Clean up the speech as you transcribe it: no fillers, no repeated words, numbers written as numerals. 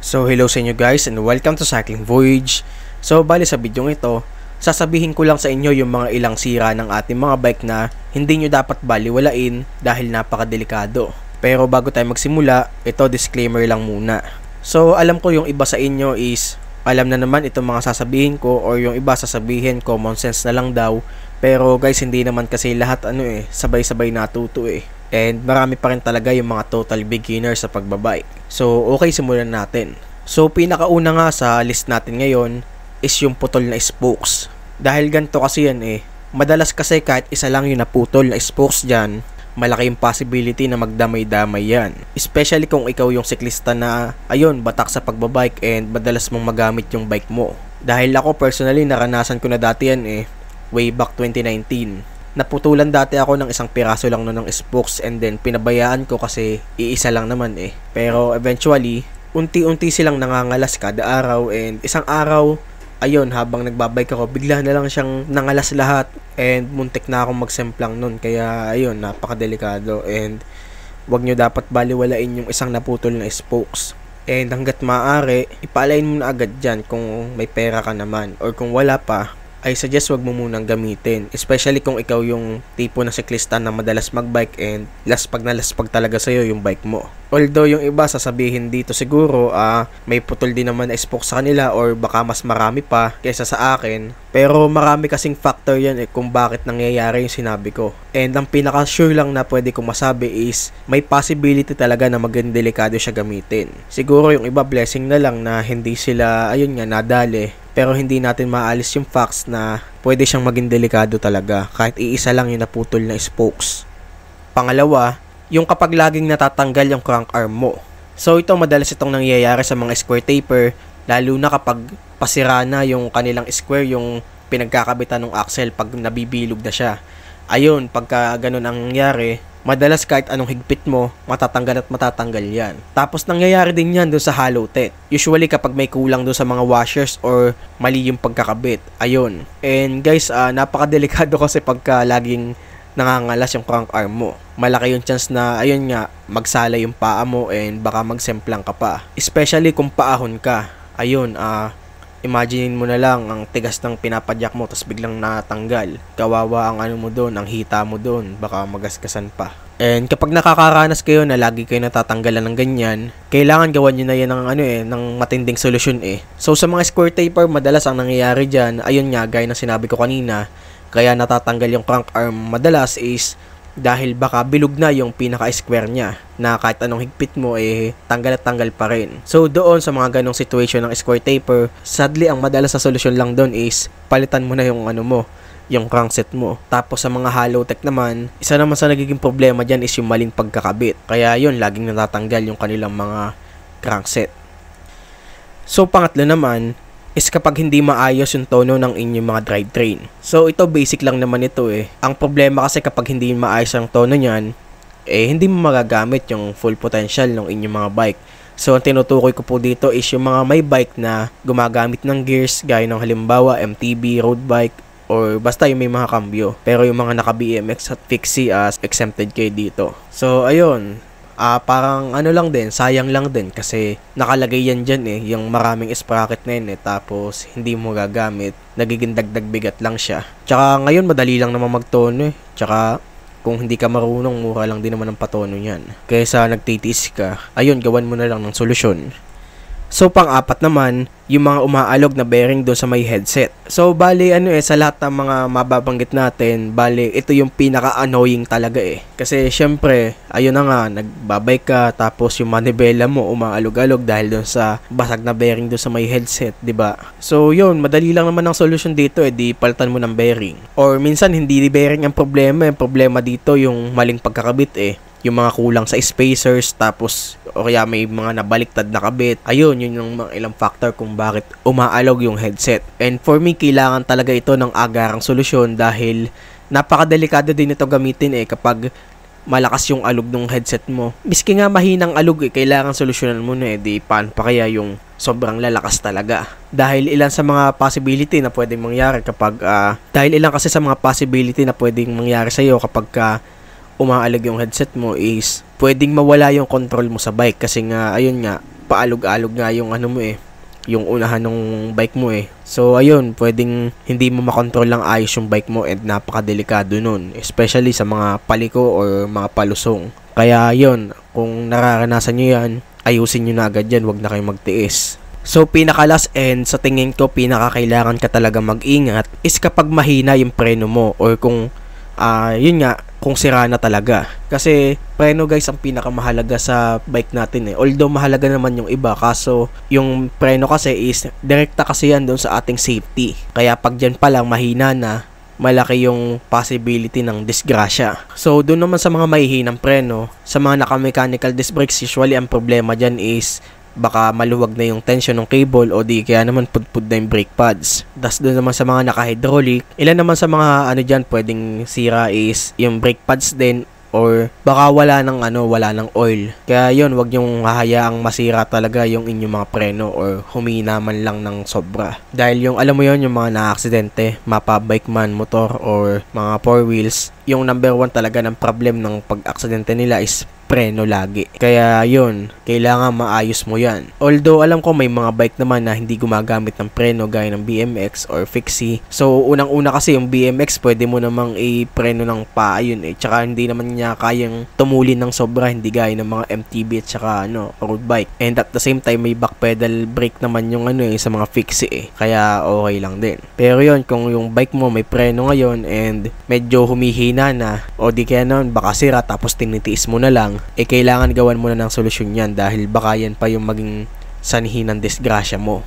So hello sa inyo guys and welcome to Cycling Voyage. So bali sa video ito, sasabihin ko lang sa inyo yung mga ilang sira ng ating mga bike na hindi nyo dapat baliwalain dahil napakadelikado. Pero bago tayo magsimula, ito disclaimer lang muna. So alam ko yung iba sa inyo is alam na naman itong mga sasabihin ko, or yung iba sasabihin common sense na lang daw. Pero guys, hindi naman kasi lahat sabay-sabay natuto And marami pa rin talaga yung mga total beginners sa pagbabike. So okay, simulan natin. So pinakauna nga sa list natin ngayon is yung putol na spokes. Dahil ganito kasi yan madalas kasi kahit isa lang yung naputol na spokes dyan, malaki yung possibility na magdamay-damay yan. Especially kung ikaw yung siklista na batak sa pagbabike and madalas mong magamit yung bike mo. Dahil ako personally naranasan ko na dati yan way back 2019. Naputulan dati ako ng isang piraso lang ng spokes and then pinabayaan ko kasi iisa lang naman Pero eventually, unti-unti silang nangangalas kada araw, and isang araw, habang nagbabike ako, bigla na lang siyang nangalas lahat and muntik na akong magsemplang nun. Kaya napakadelikado and wag nyo dapat baliwalain yung isang naputol na spokes. And hanggat maaari, ipaalain mo na agad dyan kung may pera ka naman, or kung wala pa, I suggest wag mo munang gamitin. Especially kung ikaw yung tipo na siklista na madalas magbike and laspag na laspag talaga sa'yo yung bike mo. Although yung iba sasabihin dito siguro may putol din naman na spoke sa kanila, or baka mas marami pa kaysa sa akin. Pero marami kasing factor yan kung bakit nangyayari yung sinabi ko. And ang pinaka-sure lang na pwede kong masabi is may possibility talaga na maging delikado siya gamitin. Siguro yung iba blessing na lang na hindi sila nadali. Pero hindi natin maalis yung facts na pwede siyang maging delikado talaga kahit iisa lang yung naputol na spokes. Pangalawa, yung kapag laging natatanggal yung crank arm mo. So ito, madalas itong nangyayari sa mga square taper, lalo na kapag pasira na yung kanilang square, yung pinagkakabitan ng axle pag nabibilog na siya. Pagka ganun ang nangyari, madalas kahit anong higpit mo, matatanggal at matatanggal yan. Tapos nangyayari din yan doon sa hollow tech. Usually kapag may kulang doon sa mga washers or mali yung pagkakabit. And guys, napakadelikado kasi pagka laging nangangalas yung crank arm mo. Malaki yung chance na magsala yung paa mo and baka magsemplang ka pa. Especially kung paahon ka. Imagine mo na lang ang tigas ng pinapadyak mo tapos biglang natanggal. Kawawa ang mo doon, ang hita mo doon, baka magasgasan pa. And kapag nakakaranas kayo na lagi kayo natatanggalan ng ganyan, kailangan gawan nyo na yan ng matinding solusyon So sa mga square taper, madalas ang nangyayari dyan, gaya ng sinabi ko kanina, kaya natatanggal yung crank arm madalas is dahil baka bilog na yung pinaka-square niya na kahit anong higpit mo tanggal at tanggal pa rin. So doon sa mga ganong situation ng square taper, sadly ang madalas na solusyon lang doon is palitan mo na yung yung crankset mo. Tapos sa mga hollow tech naman, isa naman sa nagiging problema dyan is yung maling pagkakabit. Kaya laging natatanggal yung kanilang mga crankset. So pangatlo naman is kapag hindi maayos yung tono ng inyong mga drivetrain. So ito basic lang naman ito Ang problema kasi kapag hindi maayos ang tono niyan, hindi mo magagamit yung full potential ng inyong mga bike. So ang tinutukoy ko po dito is yung mga may bike na gumagamit ng gears, gaya ng halimbawa MTB, road bike, or basta yung may mga kambyo. Pero yung mga naka BMX at fixie exempted kayo dito. So parang lang din, sayang lang din kasi nakalagay yan dyan yung maraming sprocket na yun tapos hindi mo gagamit, nagiging dagdag bigat lang siya. Tsaka ngayon madali lang naman magtono tsaka kung hindi ka marunong, mura lang din naman ang patono yan. Kaysa nagtitiis ka, gawan mo na lang ng solusyon. So pang-apat naman, yung mga umaalog na bearing doon sa may headset. So bali sa lahat ng mga mababanggit natin, bali ito yung pinaka-annoying talaga Kasi syempre, nagbabay ka tapos yung manibela mo umaalog-alog dahil doon sa basag na bearing doon sa may headset, 'di ba? So yun, madali lang naman ang solusyon dito di palitan mo ng bearing. Or minsan hindi bearing ang problema dito yung maling pagkakabit yung mga kulang sa spacers, tapos o kaya may mga nabaliktad na kabit. Yun yung mga ilang factor kung bakit umaalog yung headset. And for me, kailangan talaga ito ng agarang solusyon dahil napakadelikado din ito gamitin kapag malakas yung alog ng headset mo. Miski nga mahinang alog kailangan solusyonan mo na di paano pa kaya yung sobrang lalakas talaga. Dahil ilan sa mga possibility na pwedeng mangyari kapag sa'yo kapag umaalag yung headset mo is pwedeng mawala yung control mo sa bike kasi nga paalog-alog nga yung ano mo yung unahan ng bike mo So ayun, pwedeng hindi mo makontrol lang ayos yung bike mo and napakadelikado nun, especially sa mga paliko or mga palusong. Kaya yun, kung nararanasan nyo yan, ayusin nyo na agad yan, wag na kayong magtiis. So pinaka-last and sa tingin ko pinaka-kailangan ka talaga mag-ingat is kapag mahina yung preno mo or kung yun nga, kung sira na talaga. Kasi preno guys ang pinakamahalaga sa bike natin Although mahalaga naman yung iba, kaso yung preno kasi is direkta kasi yan doon sa ating safety. Kaya pag dyan pa lang mahina na, malaki yung possibility ng disgrasya. So doon naman sa mga mahihinang preno, sa mga naka-mechanical disc brakes, usually ang problema dyan is baka maluwag na yung tension ng cable o di kaya naman pudpud na yung brake pads. Das doon naman sa mga naka-hydraulic, ilan naman sa mga dyan pwedeng sira is yung brake pads din or baka wala ng oil. Kaya yun, wag yung hahayaang masira talaga yung inyong mga preno or humina man lang ng sobra. Dahil yung alam mo yun, yung mga na-aksidente, mapa bike man, motor or mga 4 wheels, yung number 1 talaga ng problem ng pag-aksidente nila is preno lagi. Kaya yun, kailangan maayos mo yan. Although alam ko may mga bike naman na hindi gumagamit ng preno gaya ng BMX or Fixie. So unang-una kasi yung BMX pwede mo namang i-preno ng paa yun Tsaka hindi naman niya kayang tumulin ng sobra, hindi gaya ng mga MTB at saka road bike. And at the same time may back pedal brake naman yung sa mga Fixie Kaya okay lang din. Pero yun, kung yung bike mo may preno ngayon and medyo humihina na o di kaya naman baka sira tapos tinitiis mo na lang, kailangan gawan mo na ng solusyon yan dahil baka yan pa yung maging sanhi ng disgrasya mo.